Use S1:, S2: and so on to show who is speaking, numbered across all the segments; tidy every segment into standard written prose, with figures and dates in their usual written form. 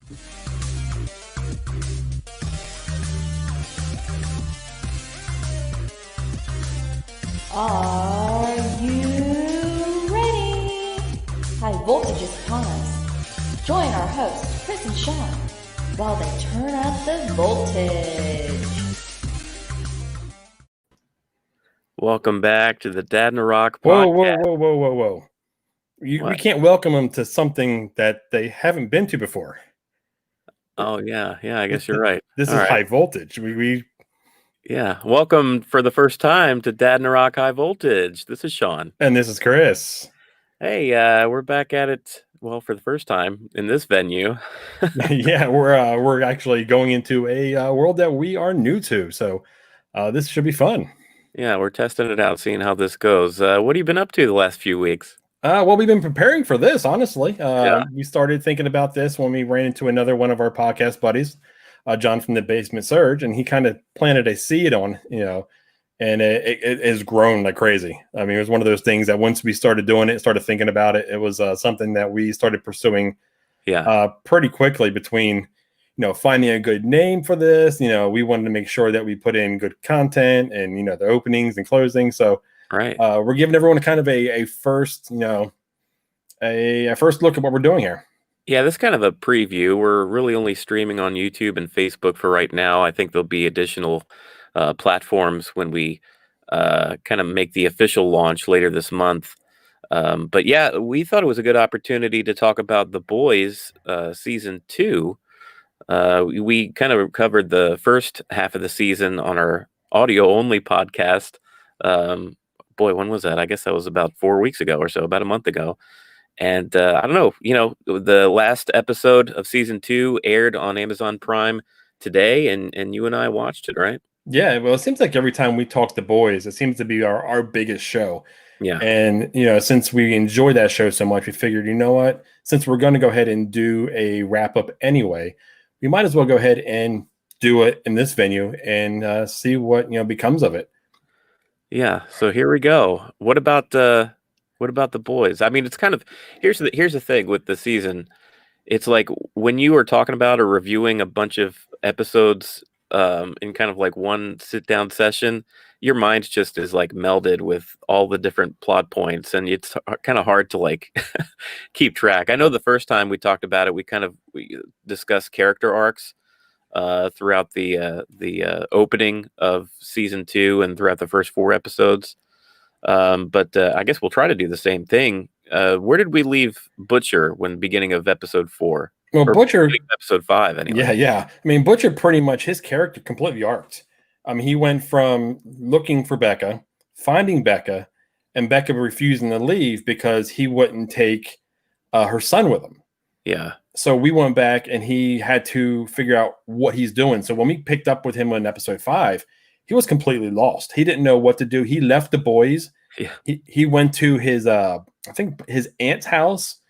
S1: Are you ready? High voltage is upon us. Join our hosts, Chris and Sean, while they turn up the voltage.
S2: Welcome back to the Dadnarok
S3: Whoa,
S2: podcast.
S3: We can't welcome them to something that they haven't been to before.
S2: Oh, yeah, I guess you're right.
S3: This
S2: All
S3: is
S2: right.
S3: high voltage.
S2: Yeah, welcome for the first time to Dadnarok High Voltage. This is Sean.
S3: And this is Chris.
S2: Hey, we're back at it, well, for the first time in this venue.
S3: Yeah, we're actually going into a world that we are new to, so this should be fun.
S2: Yeah, we're testing it out, seeing how this goes. What have you been up to the last few weeks?
S3: Well, we've been preparing for this, honestly.
S2: Yeah.
S3: We started thinking about this when we ran into another one of our podcast buddies, John from the Basement Surge, and he kind of planted a seed on, and it has grown like crazy. I mean, it was one of those things that once we started doing it, started thinking about it, it was something that we started pursuing pretty quickly between, finding a good name for this. We wanted to make sure that we put in good content and, the openings and closings. So
S2: right.
S3: We're giving everyone kind of a first, a first look at what we're doing here.
S2: Yeah, this is kind of a preview. We're really only streaming on YouTube and Facebook for right now. I think there'll be additional platforms when we kind of make the official launch later this month. But yeah, we thought it was a good opportunity to talk about The Boys season 2. We kind of covered the first half of the season on our audio only podcast. When was that? I guess that was about 4 weeks ago or so, about a month ago. And I don't know, the last episode of season 2 aired on Amazon Prime today, and you and I watched it, right?
S3: Yeah, well, it seems like every time we talk The Boys, it seems to be our biggest show.
S2: Yeah.
S3: And, since we enjoy that show so much, we figured, you know what, since we're going to go ahead and do a wrap up anyway, we might as well go ahead and do it in this venue and see what, becomes of it.
S2: Yeah. So here we go. What about The Boys? I mean, it's kind of, here's the thing with the season. It's like when you are talking about or reviewing a bunch of episodes in kind of like one sit down session, your mind just is like melded with all the different plot points, and it's kind of hard to like keep track. I know the first time we talked about it, we discussed character arcs throughout the opening of season 2 and throughout the first 4 episodes. But I guess we'll try to do the same thing. Where did we leave Butcher when beginning of episode 4?
S3: Well, Butcher,
S2: episode 5 anyway.
S3: Yeah. I mean, Butcher pretty much, his character completely arced. He went from looking for Becca, finding Becca, and Becca refusing to leave because he wouldn't take her son with him.
S2: Yeah.
S3: So we went back and he had to figure out what he's doing. So when we picked up with him in episode 5, he was completely lost. He didn't know what to do. He left the boys.
S2: Yeah.
S3: He went to his I think his aunt's house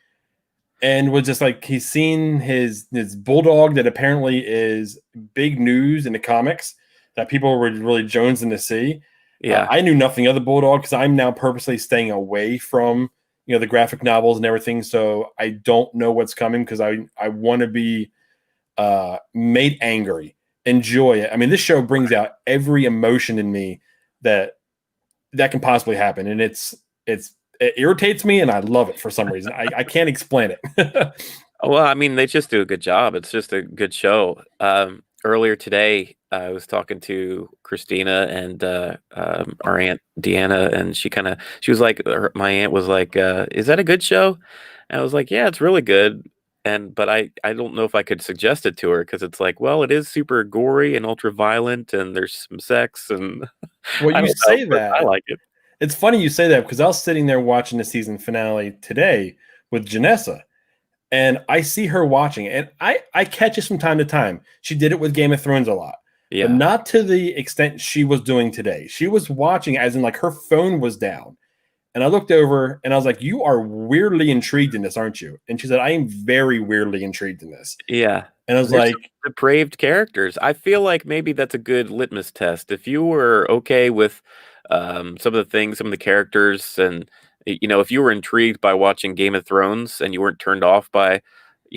S3: and was just like, he's seen his bulldog that apparently is big news in the comics that people were really jonesing to see.
S2: Yeah.
S3: I knew nothing of the bulldog because I'm now purposely staying away from the graphic novels and everything. So I don't know what's coming because I want to be made angry. Enjoy it. I mean, this show brings out every emotion in me that can possibly happen, and it irritates me, and I love it for some reason. I can't explain it.
S2: Well, I mean, they just do a good job. It's just a good show. Earlier today, I was talking to Christina and our aunt Deanna, and she was like, my aunt was like, "Is that a good show?" And I was like, "Yeah, it's really good." But I don't know if I could suggest it to her because it's like, well, it is super gory and ultra violent, and there's some sex and.
S3: Well, you say that.
S2: I like it.
S3: It's funny you say that because I was sitting there watching the season finale today with Janessa, and I see her watching it, and I catch it from time to time. She did it with Game of Thrones a lot, but not to the extent she was doing today. She was watching as in like her phone was down. And I looked over and I was like, "You are weirdly intrigued in this, aren't you?" And she said, "I am very weirdly intrigued in this."
S2: Yeah.
S3: And I was
S2: There's
S3: like,
S2: some depraved characters. I feel like maybe that's a good litmus test. If you were okay with some of the things, some of the characters, and if you were intrigued by watching Game of Thrones and you weren't turned off by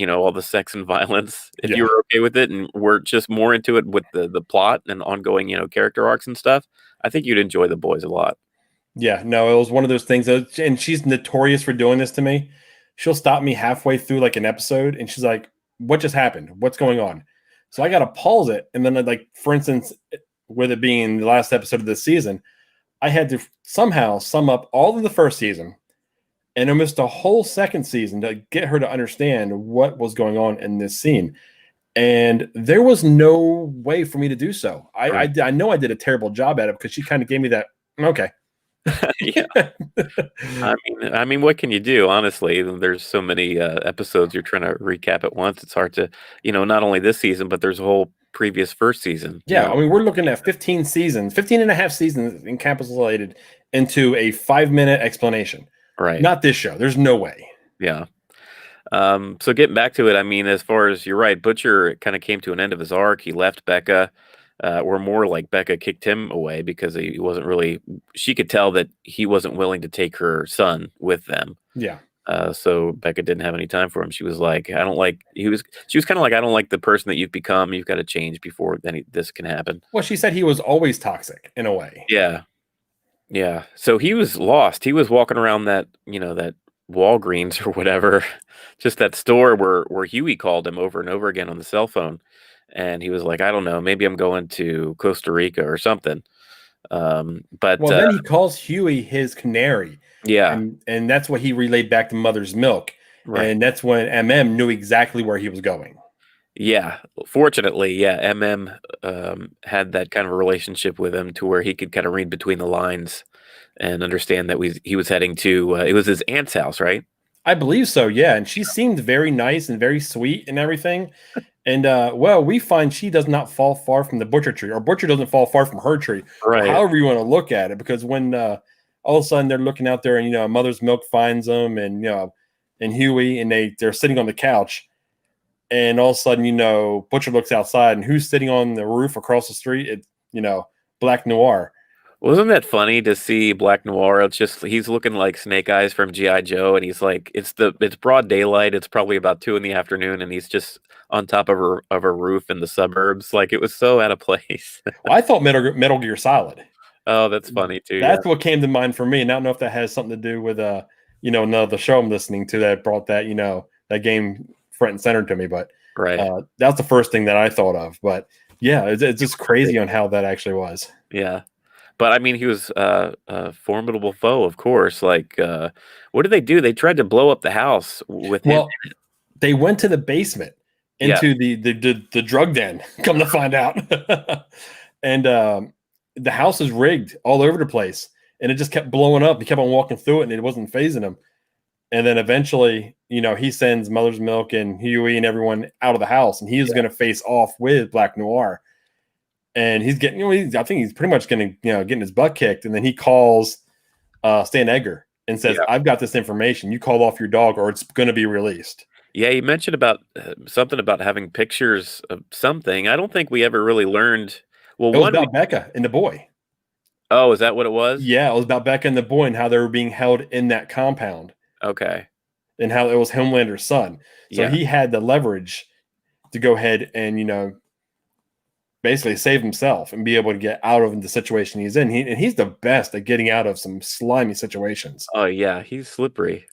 S2: all the sex and violence, if you
S3: Yeah.
S2: were okay with it and were just more into it with the plot and ongoing, character arcs and stuff, I think you'd enjoy The Boys a lot.
S3: Yeah, no, it was one of those things and she's notorious for doing this to me. She'll stop me halfway through like an episode and she's like, "What just happened? What's going on?" So I got to pause it. And then, like, for instance, with it being the last episode of this season, I had to somehow sum up all of the first season and almost a whole second season to get her to understand what was going on in this scene. And there was no way for me to do so. I know I did a terrible job at it because she kind of gave me that, okay.
S2: Yeah. I mean, what can you do? Honestly, there's so many episodes you're trying to recap at once. It's hard to, not only this season, but there's a whole previous first season.
S3: Yeah, I mean, we're looking at 15 seasons, 15 and a half seasons encapsulated into a 5-minute explanation.
S2: Right.
S3: Not this show. There's no way.
S2: Yeah. So getting back to it, I mean, as far as you're right, Butcher kind of came to an end of his arc. He left Becca, or more like Becca kicked him away because he wasn't really. She could tell that he wasn't willing to take her son with them.
S3: Yeah.
S2: So Becca didn't have any time for him. She was like, I don't like. She was kind of like, I don't like the person that you've become. You've got to change before this can happen.
S3: Well, she said he was always toxic in a way.
S2: Yeah. Yeah. So he was lost. He was walking around that Walgreens or whatever, just that store where Huey called him over and over again on the cell phone. And he was like, I don't know, maybe I'm going to Costa Rica or something. But
S3: then he calls Huey his canary.
S2: Yeah.
S3: And that's what he relayed back to Mother's Milk.
S2: Right.
S3: And that's when MM knew exactly where he was going.
S2: Yeah. Fortunately, yeah, MM had that kind of a relationship with him to where he could kind of read between the lines and understand that he was heading to it was his aunt's house, right?
S3: I believe so, yeah. And she seemed very nice and very sweet and everything. And we find she does not fall far from the butcher tree, or butcher doesn't fall far from her tree.
S2: Right.
S3: However you want to look at it, because when all of a sudden they're looking out there and Mother's Milk finds them and and Huey, and they're sitting on the couch, and all of a sudden Butcher looks outside, and who's sitting on the roof across the street? It's Black Noir.
S2: Wasn't that funny to see Black Noir? It's just he's looking like Snake Eyes from G.I. Joe, and he's like, it's broad daylight. It's probably about 2 p.m, and he's just on top of a roof in the suburbs. Like, it was so out of place.
S3: Well, I thought Metal Gear Solid.
S2: Oh, that's funny too.
S3: That's what came to mind for me, and I don't know if that has something to do with the show I'm listening to that brought that that game front and center to me. But
S2: right,
S3: that's the first thing that I thought of. But yeah, it's just crazy on how that actually was.
S2: Yeah. But I mean, he was a formidable foe, of course. Like, what did they do? They tried to blow up the house with him.
S3: Well, they went to the basement into the drug den. Come to find out, and the house is rigged all over the place, and it just kept blowing up. He kept on walking through it, and it wasn't phasing him. And then eventually, he sends Mother's Milk and Huey and everyone out of the house, and he is going to face off with Black Noir. And he's getting, I think he's pretty much going to, getting his butt kicked. And then he calls Stan Edgar and says, I've got this information. You call off your dog or it's going to be released.
S2: Yeah, you mentioned about something about having pictures of something. I don't think we ever really learned. Well,
S3: it was about Becca and the boy.
S2: Oh, is that what it was?
S3: Yeah, it was about Becca and the boy and how they were being held in that compound.
S2: Okay.
S3: And how it was Homelander's son. So he had the leverage to go ahead and, basically save himself and be able to get out of the situation he's in. He's the best at getting out of some slimy situations.
S2: Oh yeah, he's slippery.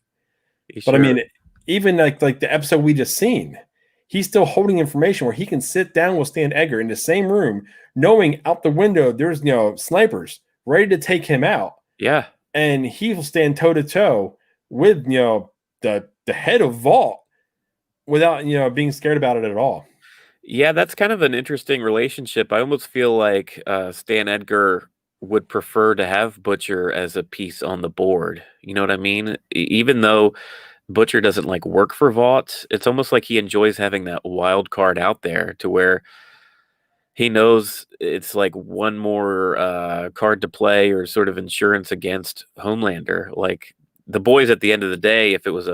S3: I mean, even like the episode we just seen, he's still holding information where he can sit down with Stan Edgar in the same room, knowing out the window there's snipers ready to take him out.
S2: Yeah,
S3: and he will stand toe to toe with the head of Vault without being scared about it at all.
S2: Yeah, that's kind of an interesting relationship. I almost feel like Stan Edgar would prefer to have Butcher as a piece on the board. You know what I mean? Even though Butcher doesn't like work for Vought, it's almost like he enjoys having that wild card out there to where he knows it's like one more card to play or sort of insurance against Homelander. Like, the boys at the end of the day, if it was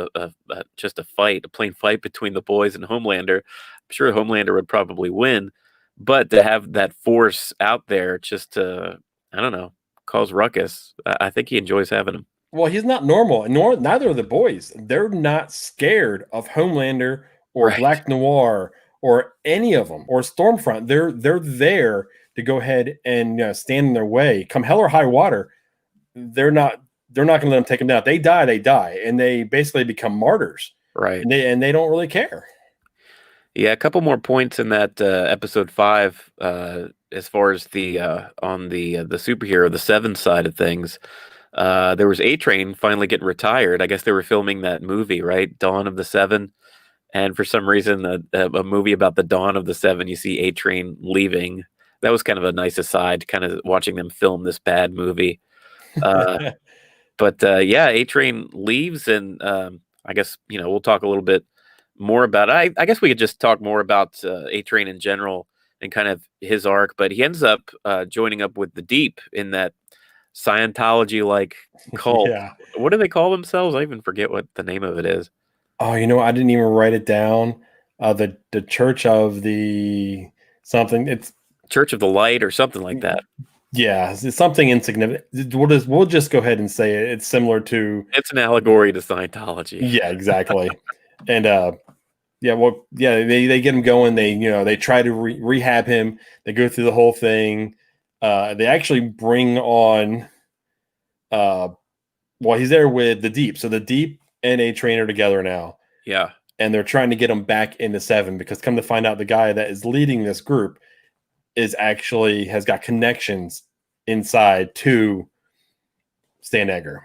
S2: just a plain fight between the boys and Homelander, I'm sure Homelander would probably win. But to have that force out there just to, I don't know, cause ruckus, I think he enjoys having him.
S3: Well, he's not normal, nor neither are the boys. They're not scared of Homelander or
S2: Right.
S3: Black Noir or any of them or Stormfront. They're there to go ahead and stand in their way. Come hell or high water, they're not going to let them take them down. If they die, and they basically become martyrs,
S2: Right.
S3: and they don't really care.
S2: Yeah, a couple more points in that episode 5, as far as the on the superhero, the Seven side of things. There was A Train finally getting retired. I guess they were filming that movie, right? Dawn of the Seven. And for some reason, a movie about the Dawn of the Seven, you see A Train leaving. That was kind of a nice aside, kind of watching them film this bad movie. Uh, but yeah, A Train leaves, and I guess we'll talk a little bit more about it. I guess we could just talk more about A Train in general and kind of his arc. But he ends up joining up with the Deep in that Scientology like cult.
S3: Yeah.
S2: What do they call themselves? I even forget what the name of it is.
S3: Oh, I didn't even write it down. The Church of the something. It's
S2: Church of the Light or something like that.
S3: Yeah, it's something insignificant. We'll just go ahead and say it. It's similar to
S2: It's an allegory to Scientology.
S3: yeah, exactly. And they get him going. They try to rehab him. They go through the whole thing. They actually bring on he's there with the Deep. So the Deep and A Train are together now.
S2: Yeah.
S3: And they're trying to get him back into Seven because come to find out the guy that is leading this group has got connections inside to Stan Edgar.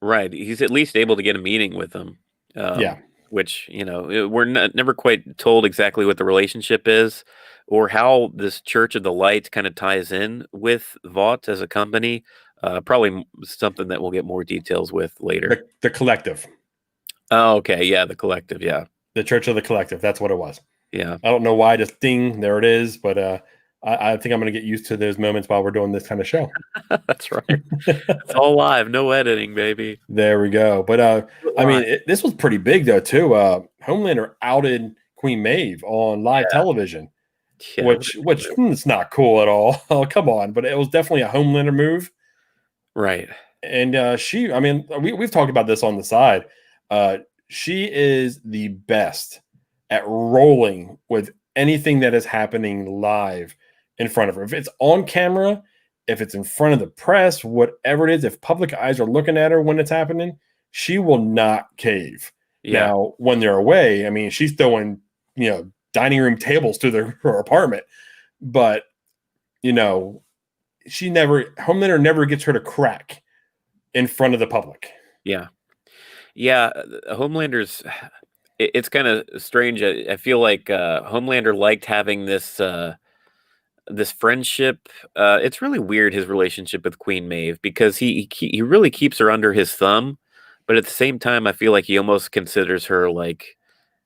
S2: Right. He's at least able to get a meeting with them.
S3: Yeah.
S2: Which, we're never quite told exactly what the relationship is or how this Church of the Light kind of ties in with Vought as a company. Probably something that we'll get more details with later.
S3: The Collective.
S2: Oh, okay. Yeah, the Collective. Yeah.
S3: The Church of the Collective. That's what it was.
S2: Yeah.
S3: I don't know why, just ding, there it is. But I think I'm going to get used to those moments while we're doing this kind of show.
S2: That's right. It's all live. No editing, baby.
S3: There we go. But I mean, this was pretty big, though, too. Homelander outed Queen Maeve on live television, which it's not cool at all. Oh, come on. But it was definitely a Homelander move.
S2: Right.
S3: And we've talked about this on the side. She is the best at rolling with anything that is happening live in front of her. If it's on camera, if it's in front of the press, whatever it is, if public eyes are looking at her when it's happening, she will not cave.
S2: Yeah.
S3: Now, when they're away, I mean, she's throwing, dining room tables to her apartment. But, Homelander never gets her to crack in front of the public.
S2: Yeah. Yeah. Homelander's, it's kind of strange. I feel like Homelander liked having this this friendship. It's really weird, his relationship with Queen Maeve, because he really keeps her under his thumb, but at the same time, I feel like he almost considers her like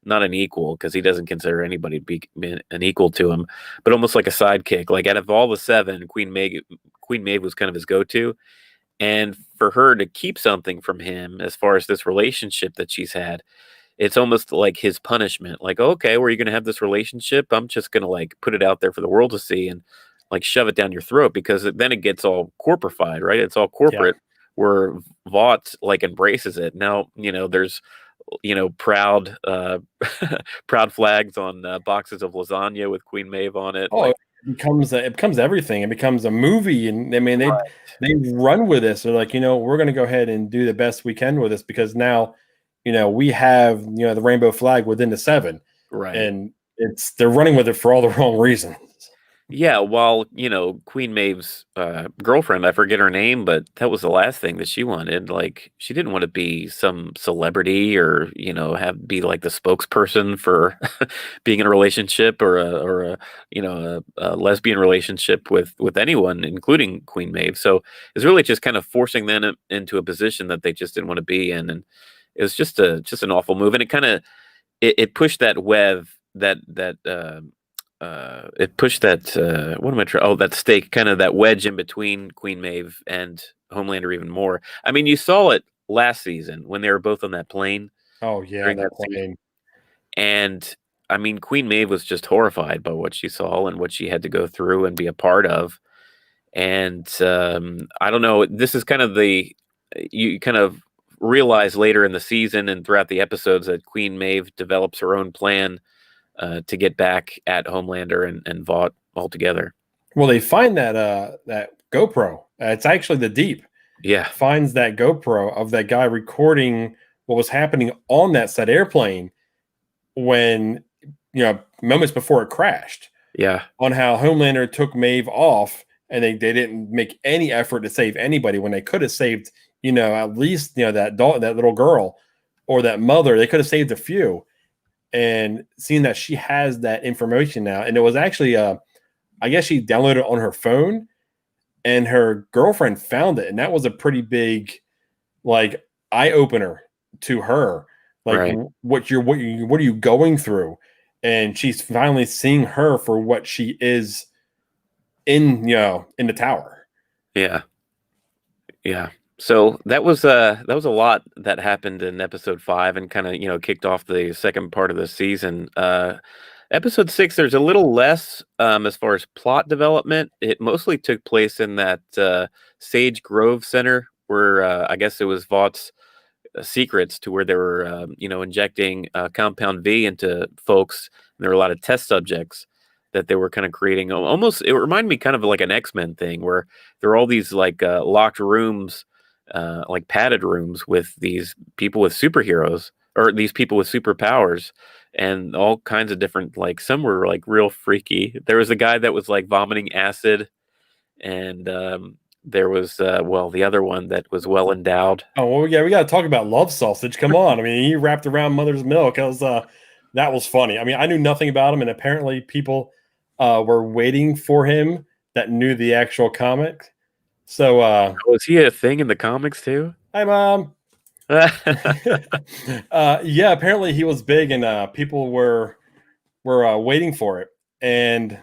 S2: not an equal, because he doesn't consider anybody to be an equal to him, but almost like a sidekick. Like out of all the 7, Queen Maeve was kind of his go-to, and for her to keep something from him as far as this relationship that she's had, it's almost like his punishment. Like, okay, were you going to have this relationship? I'm just going to like put it out there for the world to see and like shove it down your throat, because then it gets all corporified, right? It's all corporate, where Vought like embraces it. Now, there's, proud proud flags on boxes of lasagna with Queen Maeve on it.
S3: Oh, it becomes everything. It becomes a movie. And I mean, they run with this. They're like, we're going to go ahead and do the best we can with this, because now, we have, the rainbow flag within the 7,
S2: right?
S3: And they're running with it for all the wrong reasons.
S2: Yeah, while Queen Maeve's girlfriend, I forget her name, but that was the last thing that she wanted. Like, she didn't want to be some celebrity or be like the spokesperson for being in a relationship or a lesbian relationship with anyone, including Queen Maeve. So it's really just kind of forcing them into a position that they just didn't want to be in, and it was just an awful move, and it kind of it pushed that web it pushed that that stake, kind of that wedge in between Queen Maeve and Homelander even more. I mean, you saw it last season when they were both on that plane.
S3: Oh yeah, that plane.
S2: And I mean, Queen Maeve was just horrified by what she saw and what she had to go through and be a part of. And I don't know. This is kind of you kind of realize later in the season and throughout the episodes that Queen Maeve develops her own plan to get back at Homelander and Vought altogether.
S3: Well, they find that GoPro. It's actually the Deep
S2: Yeah.
S3: finds that GoPro of that guy recording what was happening on that said airplane when, moments before it crashed.
S2: Yeah.
S3: On how Homelander took Maeve off, and they didn't make any effort to save anybody when they could have saved, at least, that little girl or that mother. They could have saved a few. And seeing that she has that information now, and it was actually, I guess she downloaded it on her phone, and her girlfriend found it, and that was a pretty big, like, eye opener to her. Like,
S2: right.
S3: what are you going through? And she's finally seeing her for what she is in the tower.
S2: Yeah. So that was a lot that happened in episode 5 and kind of, kicked off the second part of the season. Episode 6, there's a little less as far as plot development. It mostly took place in that Sage Grove Center where I guess it was Vaught's secrets to where they were, injecting Compound V into folks. And there were a lot of test subjects that they were kind of creating. Almost, it reminded me kind of like an X-Men thing where there are all these like locked rooms, like padded rooms with these people with superheroes or these people with superpowers and all kinds of different, like some were like real freaky. There was a guy that was like vomiting acid and there was, the other one that was well endowed.
S3: Oh, well, yeah, we got to talk about Love Sausage. Come on. I mean, he wrapped around Mother's Milk. That was funny. I mean, I knew nothing about him, and apparently people were waiting for him that knew the actual comic. So,
S2: was he a thing in the comics too?
S3: Hi, Mom. Yeah, apparently he was big, and people were waiting for it, and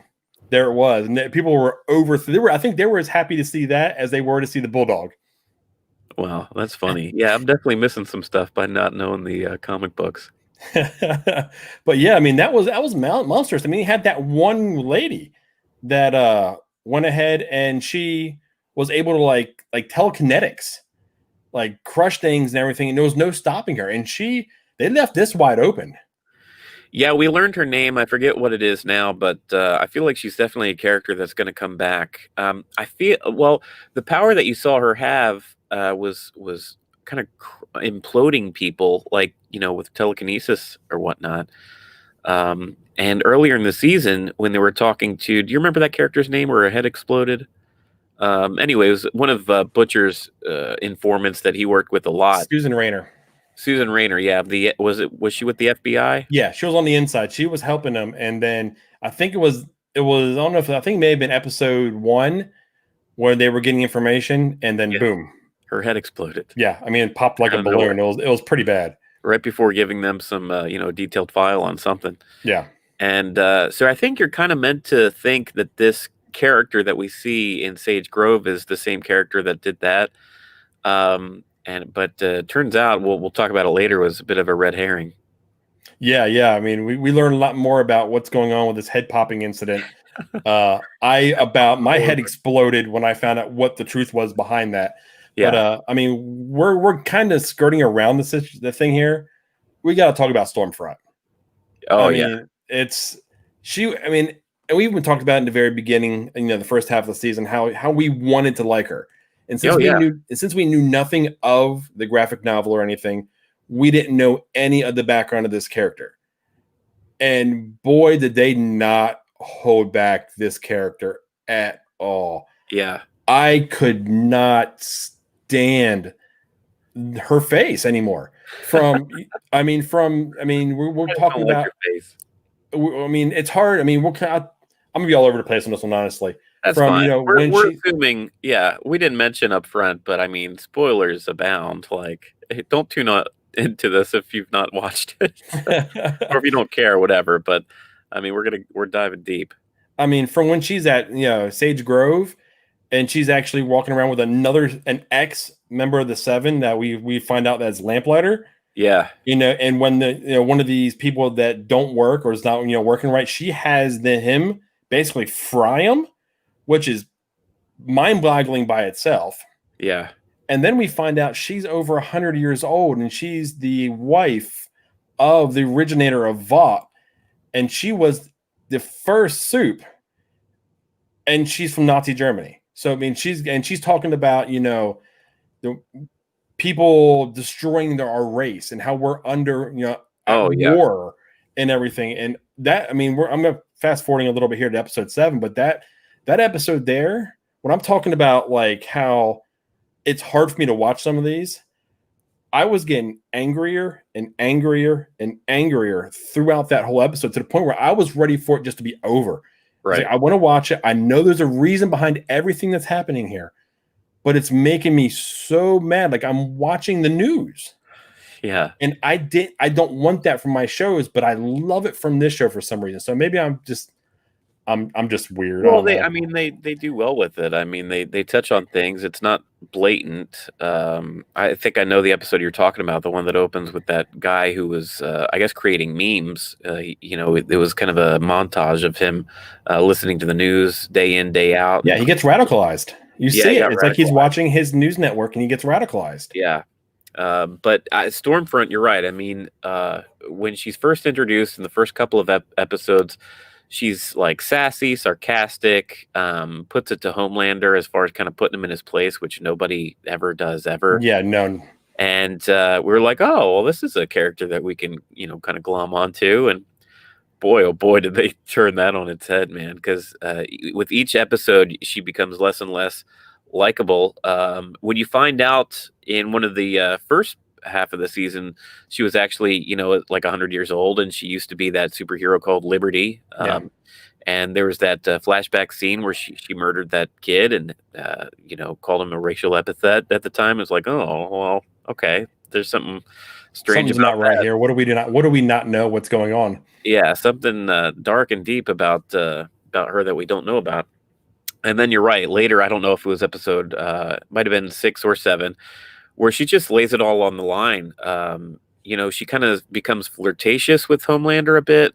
S3: there it was. And people were I think they were as happy to see that as they were to see the Bulldog.
S2: Wow, that's funny. Yeah, I'm definitely missing some stuff by not knowing the comic books.
S3: But yeah, I mean that was monstrous. I mean, he had that one lady that went ahead and she was able to like telekinetics, like crush things and everything, and there was no stopping her. And they left this wide open.
S2: Yeah, we learned her name. I forget what it is now, but I feel like she's definitely a character that's going to come back. I feel the power that you saw her have was kind of imploding people, like with telekinesis or whatnot. And earlier in the season, when they were talking to, do you remember that character's name where her head exploded? Anyway, it was one of Butcher's informants that he worked with a lot.
S3: Susan Rayner,
S2: yeah. Was she with the FBI?
S3: Yeah, she was on the inside. She was helping them, and then I think it was I don't know I think it may have been episode 1 where they were getting information, and then boom,
S2: her head exploded.
S3: Yeah, I mean it popped like a balloon. It was pretty bad.
S2: Right before giving them some detailed file on something.
S3: Yeah, and
S2: so I think you're kind of meant to think that this character that we see in Sage Grove is the same character that did that. But turns out, we'll talk about it later, was a bit of a red herring.
S3: Yeah. I mean, we learned a lot more about what's going on with this head popping incident. My head exploded when I found out what the truth was behind that. Yeah. But I mean, we're kind of skirting around the thing here. We got to talk about Stormfront.
S2: Oh,
S3: I mean, and we even talked about in the very beginning, the first half of the season, how we wanted to like her. And since we knew nothing of the graphic novel or anything, we didn't know any of the background of this character. And boy, did they not hold back this character at all.
S2: Yeah.
S3: I could not stand her face anymore. We're talking about
S2: your face.
S3: I mean, it's hard. I mean, I'm gonna be all over the place on this one, honestly.
S2: That's fine. We're assuming, we didn't mention up front, but I mean, spoilers abound. Like, don't tune into this if you've not watched it, or if you don't care, whatever. But I mean, we're diving deep.
S3: I mean, from when she's at Sage Grove, and she's actually walking around with an ex member of the Seven that we find out that's Lamplighter.
S2: Yeah,
S3: and when one of these people that don't work or is not working right, she has him basically fry him, which is mind-boggling by itself.
S2: Yeah.
S3: And then we find out she's over 100 years old, and she's the wife of the originator of Vought, and she was the first soup, and she's from Nazi Germany. So I mean, she's talking about, you know, the people destroying our race and how we're under, you know, at war and everything. And that, I mean, I'm gonna fast forwarding a little bit here to episode 7, but that episode there, when I'm talking about like how it's hard for me to watch some of these, I was getting angrier and angrier and angrier throughout that whole episode, to the point where I was ready for it just to be over.
S2: Right.
S3: Like, I want to watch it. I know there's a reason behind everything that's happening here, but it's making me so mad. Like, I'm watching the news.
S2: Yeah.
S3: And I don't want that from my shows, but I love it from this show for some reason. So maybe I'm just weird.
S2: Well, they do well with it. I mean, they touch on things. It's not blatant. I think I know the episode you're talking about, the one that opens with that guy who was, I guess, creating memes. You know, it was kind of a montage of him listening to the news day in, day out.
S3: Yeah, he gets radicalized. You see it. It's like he's watching his news network and he gets radicalized.
S2: Yeah. But Stormfront, you're right. I mean, when she's first introduced in the first couple of episodes, she's like sassy, sarcastic, puts it to Homelander as far as kind of putting him in his place, which nobody ever does ever.
S3: Yeah, no.
S2: And we're like, oh, well, this is a character that we can, you know, kind of glom onto. And boy, oh boy, did they turn that on its head, man. Because with each episode, she becomes less and less likable. When you find out in one of the first half of the season, she was actually, you know, like 100 years old, and she used to be that superhero called Liberty. And there was that flashback scene where she murdered that kid and, you know, called him a racial epithet at the time. It was like, oh, well, okay, there's something strange
S3: Something's
S2: about
S3: not right
S2: that.
S3: here. What do we not know what's going on?
S2: Yeah, something dark and deep about her that we don't know about. And then you're right. Later, I don't know if it was episode, might have been 6 or 7, where she just lays it all on the line. You know, she kind of becomes flirtatious with Homelander a bit,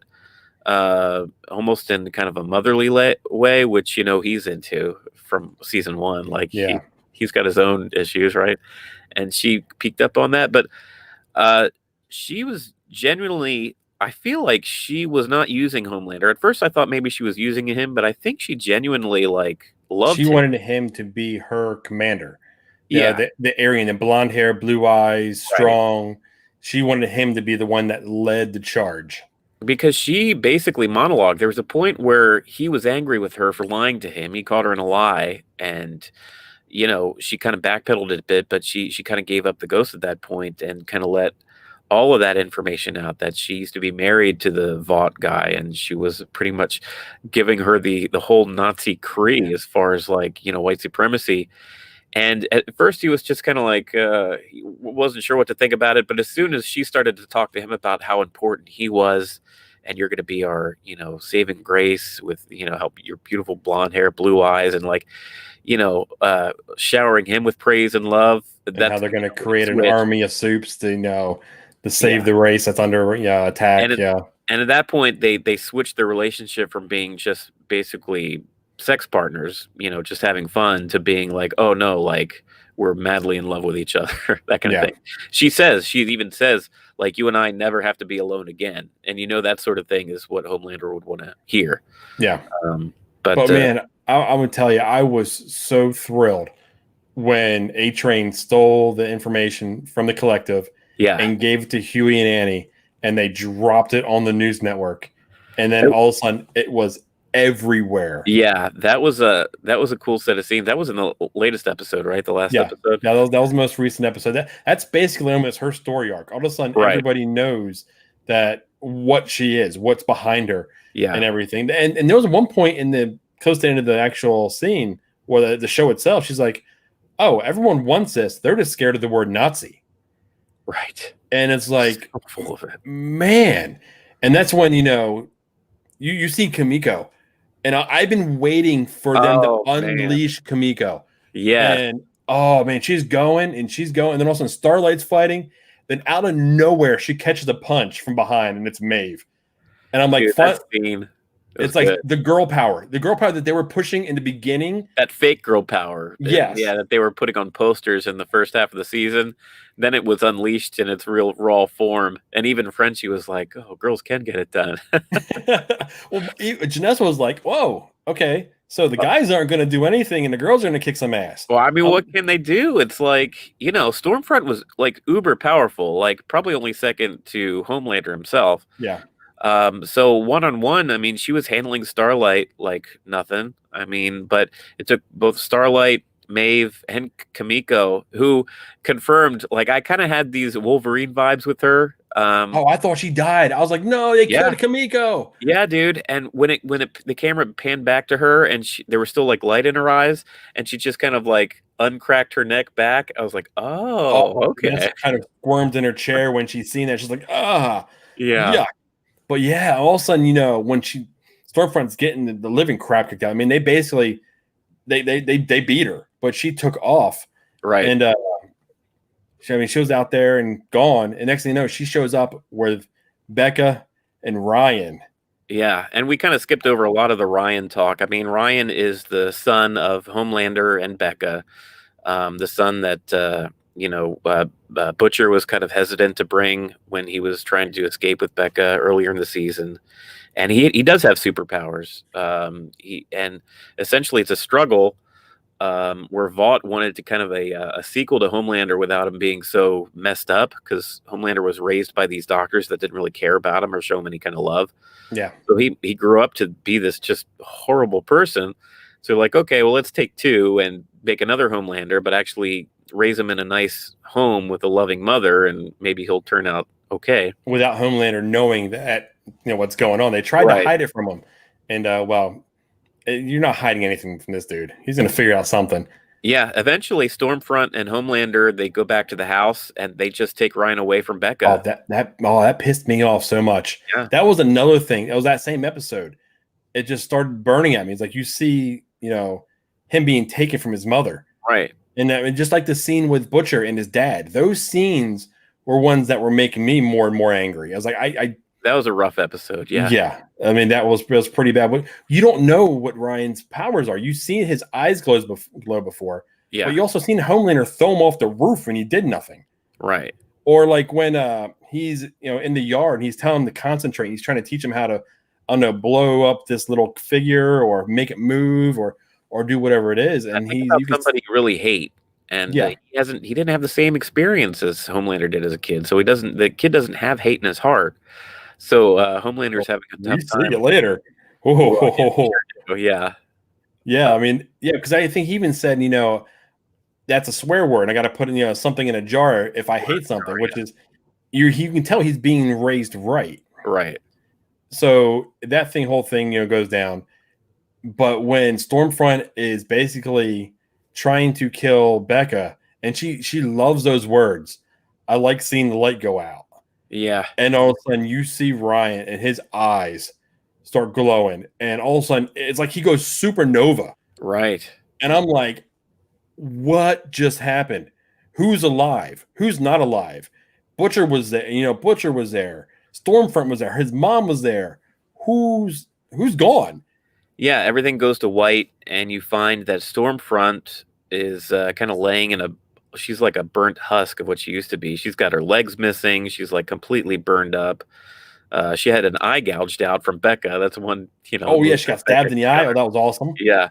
S2: almost in kind of a motherly way, which, you know, he's into from season 1. Like, he's got his own issues, right? And she picked up on that. But she was genuinely, I feel like she was not using Homelander. At first, I thought maybe she was using him, but I think she genuinely, like, loved him.
S3: She wanted him to be her commander.
S2: Yeah,
S3: the Aryan, the blonde hair, blue eyes, strong. Right. She wanted him to be the one that led the charge.
S2: Because she basically monologued. There was a point where he was angry with her for lying to him. He caught her in a lie, and, you know, she kind of backpedaled it a bit, but she kind of gave up the ghost at that point and kind of let all of that information out, that she used to be married to the Vought guy, and she was pretty much giving her the whole Nazi creed as far as, like, you know, white supremacy. And at first he was just kind of like, he wasn't sure what to think about it. But as soon as she started to talk to him about how important he was, and you're going to be our, you know, saving grace with, you know, help your beautiful blonde hair, blue eyes, and, like, you know, showering him with praise and love.
S3: And how they're going to create an army of soups to, you know, to save the race that's under attack.
S2: And at that point, they switched their relationship from being just basically sex partners, you know, just having fun, to being like, oh no, like, we're madly in love with each other, that kind of thing. She even says, like, you and I never have to be alone again. And, you know, that sort of thing is what Homelander would want to hear.
S3: Yeah.
S2: But
S3: man, I would tell you, I was so thrilled when A-Train stole the information from the Collective and gave it to Huey and Annie, and they dropped it on the news network. And then all of a sudden it was everywhere.
S2: Yeah, that was a cool set of scenes. That was in the latest episode, right? The last episode.
S3: Yeah, that was the most recent episode. That's basically almost her story arc. All of a sudden, everybody knows that what she is, what's behind her, and everything. And there was one point in the close to the end of the actual scene, or the show itself, she's like, "Oh, everyone wants this. They're just scared of the word Nazi."
S2: Right.
S3: And it's like,
S2: so full of it,
S3: man. And that's when, you know, you see Kimiko. And I've been waiting for them to unleash Kimiko.
S2: Yeah.
S3: And, oh, man, she's going. And then all of a sudden Starlight's fighting. Then out of nowhere, she catches a punch from behind, and it's Maeve. And I'm like,
S2: dude, that scene. It was
S3: It's like
S2: good.
S3: the girl power that they were pushing in the beginning.
S2: That fake girl power.
S3: Yes.
S2: Yeah, that they were putting on posters in the first half of the season. Then it was unleashed in its real raw form. And even Frenchie was like, oh, girls can get it done.
S3: Well, Janessa was like, whoa, okay. So the guys aren't going to do anything and the girls are going to kick some ass.
S2: Well, I mean, what can they do? It's like, Stormfront was like uber powerful, like probably only second to Homelander himself.
S3: Yeah.
S2: So one-on-one, I mean, she was handling Starlight like nothing. I mean, but it took both Starlight, Maeve, and Kamiko, who confirmed, like, I kind of had these Wolverine vibes with her.
S3: I thought she died. I was like, no, they killed Kamiko.
S2: Yeah, dude. And when the camera panned back to her, and there was still like light in her eyes, and she just kind of like uncracked her neck back. I was like, oh, okay.
S3: Kind of squirmed in her chair when she's seen that. She's like,
S2: yeah.
S3: Yuck. But yeah, all of a sudden, when Stormfront's getting the living crap kicked out. I mean, they basically they beat her, but she took off.
S2: Right.
S3: And she was out there and gone. And next thing you know, she shows up with Becca and Ryan.
S2: Yeah, and we kind of skipped over a lot of the Ryan talk. I mean, Ryan is the son of Homelander and Becca, the son that Butcher was kind of hesitant to bring when he was trying to escape with Becca earlier in the season. And he does have superpowers. And essentially it's a struggle where Vought wanted to kind of a sequel to Homelander without him being so messed up, because Homelander was raised by these doctors that didn't really care about him or show him any kind of love.
S3: Yeah.
S2: So he grew up to be this just horrible person. So like, okay, well, let's take two and make another Homelander, but actually raise him in a nice home with a loving mother, and maybe he'll turn out okay.
S3: Without Homelander knowing that, what's going on. They tried to hide it from him. And, you're not hiding anything from this dude. He's going to figure out something.
S2: Yeah, eventually Stormfront and Homelander, they go back to the house and they just take Ryan away from Becca.
S3: That pissed me off so much.
S2: Yeah.
S3: That was another thing. It was that same episode. It just started burning at me. It's like you see, him being taken from his mother.
S2: Right.
S3: And just like the scene with Butcher and his dad, those scenes were ones that were making me more and more angry. I was like,
S2: that was a rough episode. Yeah.
S3: Yeah. I mean, that was pretty bad. But you don't know what Ryan's powers are. You've seen his eyes glow before.
S2: Yeah.
S3: But you also seen Homelander throw him off the roof and he did nothing.
S2: Right.
S3: Or like when he's in the yard and he's telling him to concentrate. He's trying to teach him how to, I don't know, blow up this little figure or make it move or do whatever it is. And
S2: somebody you really hate. And he didn't have the same experience as Homelander did as a kid. So the kid doesn't have hate in his heart. So Homelander's having a tough time.
S3: See you later. Oh,
S2: yeah.
S3: Yeah, I mean, because I think he even said, that's a swear word. I got to put something in a jar if I hate something, which is you can tell he's being raised right.
S2: Right.
S3: So that whole thing, goes down. But when Stormfront is basically trying to kill Becca, and she loves those words. I like seeing the light go out.
S2: Yeah.
S3: And all of a sudden you see Ryan and his eyes start glowing. And all of a sudden it's like he goes supernova.
S2: Right.
S3: And I'm like, what just happened? Who's alive? Who's not alive? Butcher was there. Butcher was there. Stormfront was there. His mom was there. Who's gone?
S2: Yeah, everything goes to white, and you find that Stormfront is kind of laying in she's like a burnt husk of what she used to be. She's got her legs missing. She's like completely burned up. She had an eye gouged out from Becca. That's one,
S3: Oh yeah, she got stabbed in the eye. Oh, that was awesome.
S2: Yeah.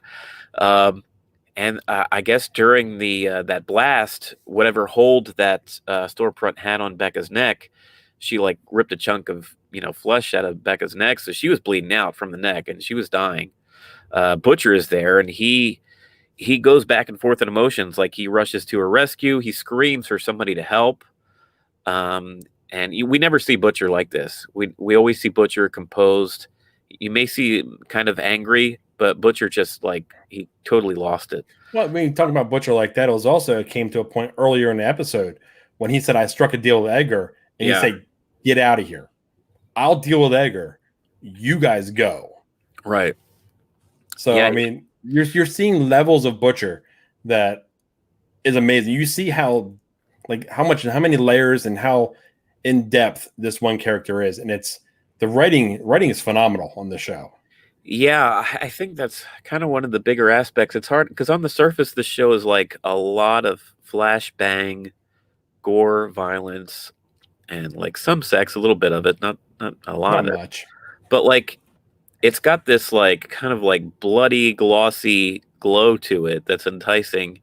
S2: And I guess during that blast, whatever hold that Stormfront had on Becca's neck, she like ripped a chunk of flesh out of Becca's neck, so she was bleeding out from the neck and she was dying. Butcher is there, and he goes back and forth in emotions. Like he rushes to her rescue, he screams for somebody to help, and we never see Butcher like this. We always see Butcher composed. You may see kind of angry, but Butcher just like he totally lost it.
S3: Well, I mean, talking about Butcher like that, it came to a point earlier in the episode when he said, "I struck a deal with Edgar," and he said, "Get out of here. I'll deal with Edgar. You guys go."
S2: Right.
S3: So I mean, you're seeing levels of Butcher that is amazing. You see how many layers and how in depth this one character is, and it's the writing is phenomenal on the show.
S2: Yeah, I think that's kind of one of the bigger aspects. It's hard because on the surface, the show is like a lot of flashbang, gore, violence, and like some sex, a little bit of it, not a lot
S3: Not
S2: of it,
S3: much.
S2: but like it's got this like kind of like bloody, glossy glow to it that's enticing.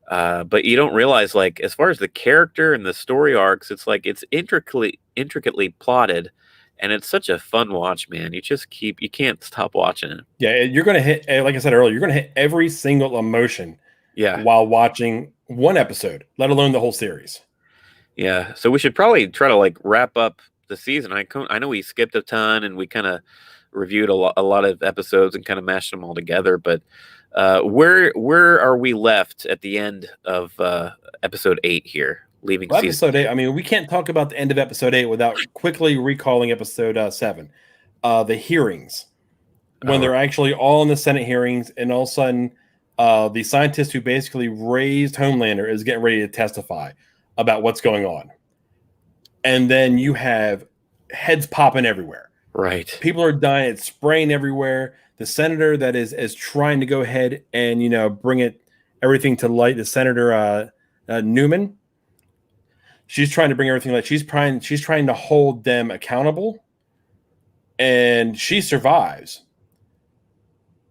S2: But you don't realize, like, as far as the character and the story arcs, it's like it's intricately plotted, and it's such a fun watch, man. You can't stop watching it.
S3: Yeah, you're going to hit, like I said earlier, you're going to hit every single emotion
S2: Yeah,
S3: while watching one episode, let alone the whole series.
S2: yeah. So we should probably try to like wrap up the season. I know we skipped a ton, and we kind of reviewed a lot of episodes and kind of mashed them all together. But where are we left at the end of episode 8 here, leaving
S3: Well,
S2: season?
S3: episode 8, I mean, we can't talk about the end of episode 8 without quickly recalling episode 7, the hearings, when
S2: Oh,
S3: they're actually all in the Senate hearings, and all of a sudden, the scientist who basically raised Homelander is getting ready to testify about what's going on. And then you have heads popping everywhere.
S2: right.
S3: People are dying. It's spraying everywhere. The senator that is trying to go ahead and bring everything to light. The senator Newman. She's trying to bring everything to light. She's trying to hold them accountable, and she survives.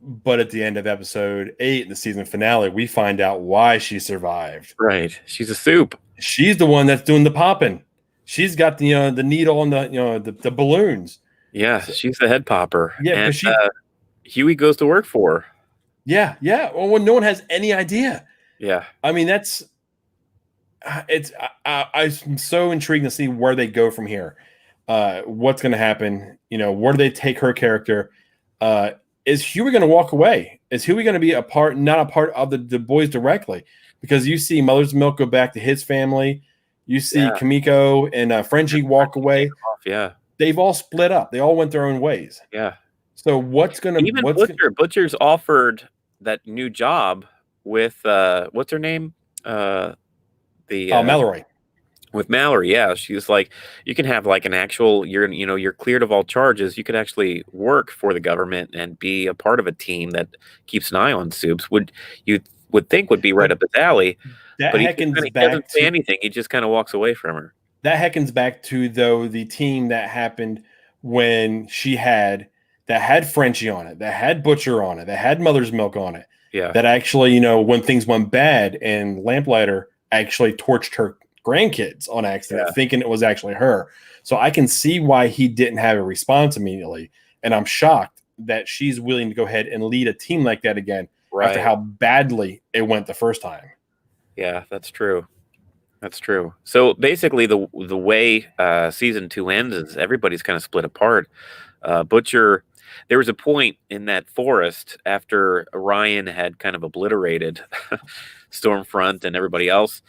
S3: But at the end of episode 8, the season finale, we find out why she survived.
S2: Right. She's a soup.
S3: She's the one that's doing the popping. She's got the needle and the balloons.
S2: Yeah, she's the head popper.
S3: Yeah,
S2: and
S3: because
S2: Huey goes to work for her.
S3: yeah. Well, no one has any idea.
S2: Yeah.
S3: I mean, I'm so intrigued to see where they go from here. What's going to happen? Where do they take her character? Is Huey going to walk away? Is Huey going to be not a part of the boys directly? Because you see Mother's Milk go back to his family. You see Kimiko and Frenchie walk away.
S2: Yeah.
S3: They've all split up. They all went their own ways.
S2: Yeah.
S3: So what's going to
S2: Even Butcher's offered that new job with what's her name?
S3: Mallory.
S2: With Mallory, yeah. She's like, you can have like an actual, you're cleared of all charges. You could actually work for the government and be a part of a team that keeps an eye on Soups. Would think would be right up his alley. But he doesn't say anything. He just kind of walks away from her.
S3: That heckens back to, though, the team that happened when that had Frenchie on it, that had Butcher on it, that had Mother's Milk on it.
S2: Yeah.
S3: That actually, when things went bad and Lamplighter actually torched her grandkids on accident, thinking it was actually her. So I can see why he didn't have a response immediately. And I'm shocked that she's willing to go ahead and lead a team like that again after how badly it went the first time.
S2: Yeah, that's true. That's true. So basically, the way season 2 ends is everybody's kind of split apart. Butcher, there was a point in that forest after Ryan had kind of obliterated Stormfront and everybody else.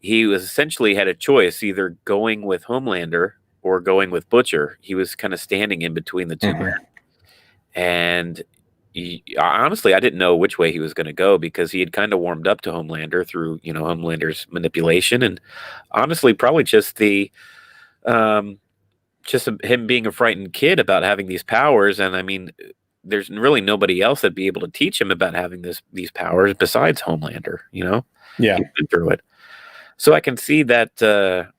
S2: He was essentially had a choice, either going with Homelander or going with Butcher. He was kind of standing in between the two men. And honestly, I didn't know which way he was going to go because he had kind of warmed up to Homelander through, Homelander's manipulation, and honestly, probably just him being a frightened kid about having these powers. And I mean, there's really nobody else that'd be able to teach him about having these powers besides Homelander.
S3: Yeah,
S2: he's been through it, so I can see that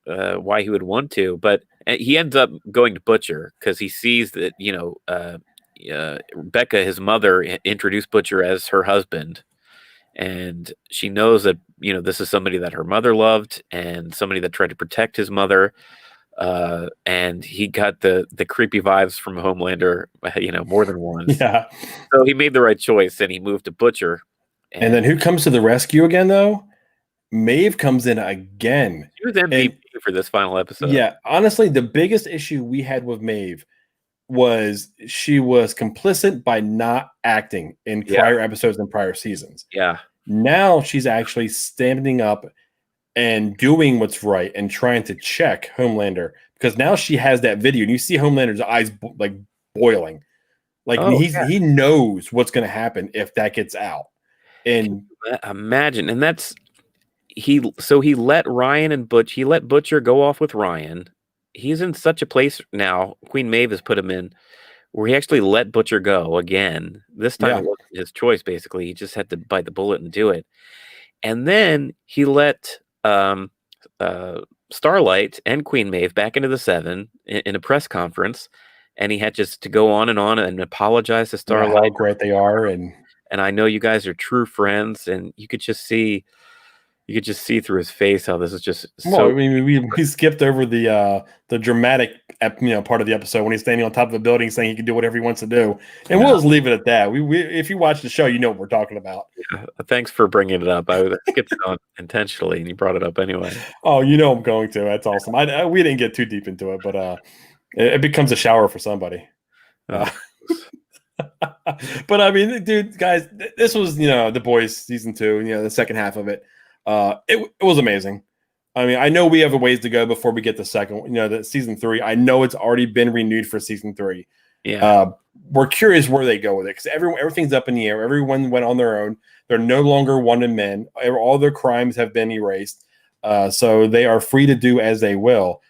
S2: why he would want to. But he ends up going to Butcher because he sees that Becca, his mother, introduced Butcher as her husband, and she knows that this is somebody that her mother loved and somebody that tried to protect his mother. And he got the creepy vibes from Homelander, more than once.
S3: Yeah.
S2: So he made the right choice and he moved to Butcher.
S3: And then who comes to the rescue again, though? Maeve comes in again.
S2: She was MVP for this final episode.
S3: Yeah. Honestly, the biggest issue we had with Maeve was she was complicit by not acting in prior episodes and prior seasons.
S2: Yeah.
S3: Now she's actually standing up and doing what's right and trying to check Homelander, because now she has that video and you see Homelander's eyes like boiling. Like he knows what's going to happen if that gets out. And
S2: imagine, and that's he let let Butcher go off with Ryan. He's in such a place now, Queen Maeve has put him in, where he actually let Butcher go again. This time
S3: Yeah.
S2: it wasn't his choice, basically. He just had to bite the bullet and do it. And then he let Starlight and Queen Maeve back into the Seven in a press conference, and he had just to go on and apologize to Starlight.
S3: How great they are, and
S2: I know you guys are true friends, and you could just see through his face how this is just
S3: well, I mean, we skipped over the dramatic part of the episode when he's standing on top of a building saying he can do whatever he wants to do, and we'll just leave it at that. We if you watch the show, you know what we're talking about.
S2: Yeah, thanks for bringing it up. I skipped it on intentionally, and you brought it up anyway.
S3: Oh, you know I'm going to. That's awesome. We didn't get too deep into it, but it becomes a shower for somebody. But I mean, dude, guys, this was The Boys season 2. The second half of it. It was amazing. I mean, I know we have a ways to go before we get the second. The season 3. I know it's already been renewed for season 3.
S2: Yeah.
S3: We're curious where they go with it because everything's up in the air. Everyone went on their own. They're no longer wanted men. All their crimes have been erased, so they are free to do as they will.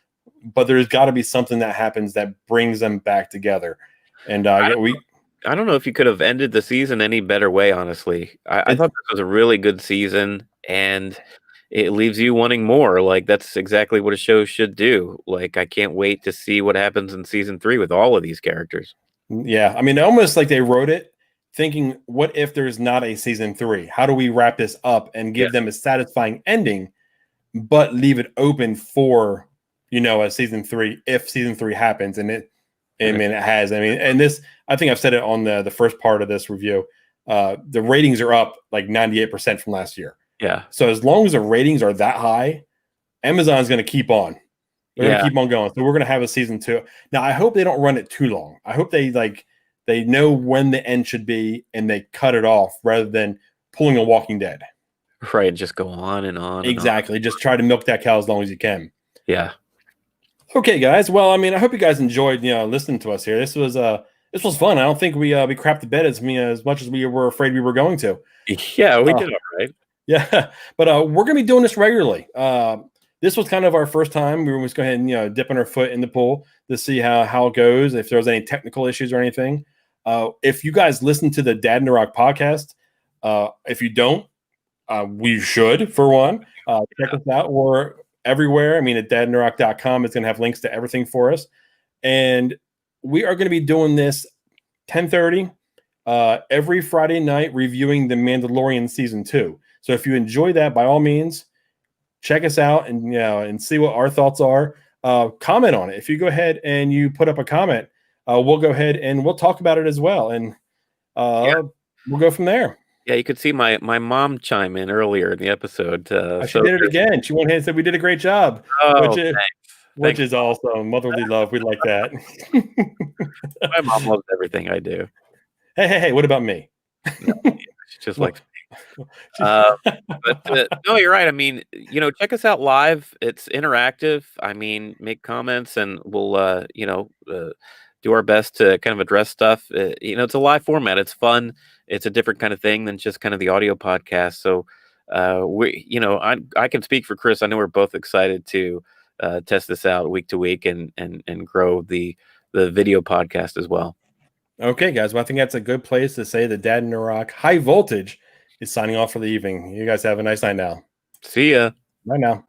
S3: But there's got to be something that happens that brings them back together. And
S2: I don't know if you could have ended the season any better way, honestly. I thought this was a really good season, and it leaves you wanting more. Like, that's exactly what a show should do. Like, I can't wait to see what happens in season 3 with all of these characters.
S3: Yeah, I mean, almost like they wrote it thinking, what if there's not a season 3? How do we wrap this up and give them a satisfying ending, but leave it open for, a season 3 if season 3 happens? And it has. I mean, and this, I think I've said it on the first part of this review. The ratings are up like 98% from last year.
S2: Yeah.
S3: So as long as the ratings are that high, Amazon's going to keep on. They're going to keep on going. So we're going to have a season 2. Now, I hope they don't run it too long. I hope they know when the end should be and they cut it off rather than pulling a Walking Dead.
S2: Right. Just go on and on.
S3: Exactly. Just try to milk that cow as long as you can.
S2: Yeah.
S3: Okay, guys. Well, I mean, I hope you guys enjoyed, listening to us here. This was fun. I don't think we crapped the bed as much as we were afraid we were going to.
S2: Yeah, we did all right.
S3: Yeah, but we're gonna be doing this regularly. This was kind of our first time. We were just go ahead and dipping our foot in the pool to see how it goes. If there was any technical issues or anything. If you guys listen to the Dadnarok podcast, if you don't, we should for one. Check us out. We're everywhere. I mean, at dadnarok.com, it's gonna have links to everything for us, and we are going to be doing this 10:30 every Friday night, reviewing The Mandalorian season 2. So if you enjoy that, by all means, check us out and see what our thoughts are. Comment on it. If you go ahead and you put up a comment, we'll go ahead and we'll talk about it as well, and we'll go from there.
S2: Yeah, you could see my mom chime in earlier in the episod.
S3: She did it again. She went ahead and said we did a great job, which is awesome. Motherly love. We like that.
S2: My mom loves everything I do.
S3: Hey, what about me?
S2: No, she just likes me. But no, you're right. I mean, check us out live. It's interactive. I mean, make comments and we'll, do our best to kind of address stuff. It's a live format. It's fun. It's a different kind of thing than just kind of the audio podcast. So, I can speak for Chris. I know we're both excited to test this out week to week and grow the video podcast as well.
S3: Okay, guys. Well, I think that's a good place to say the Dadnarok High Voltage is signing off for the evening. You guys have a nice night now.
S2: See ya.
S3: Bye now.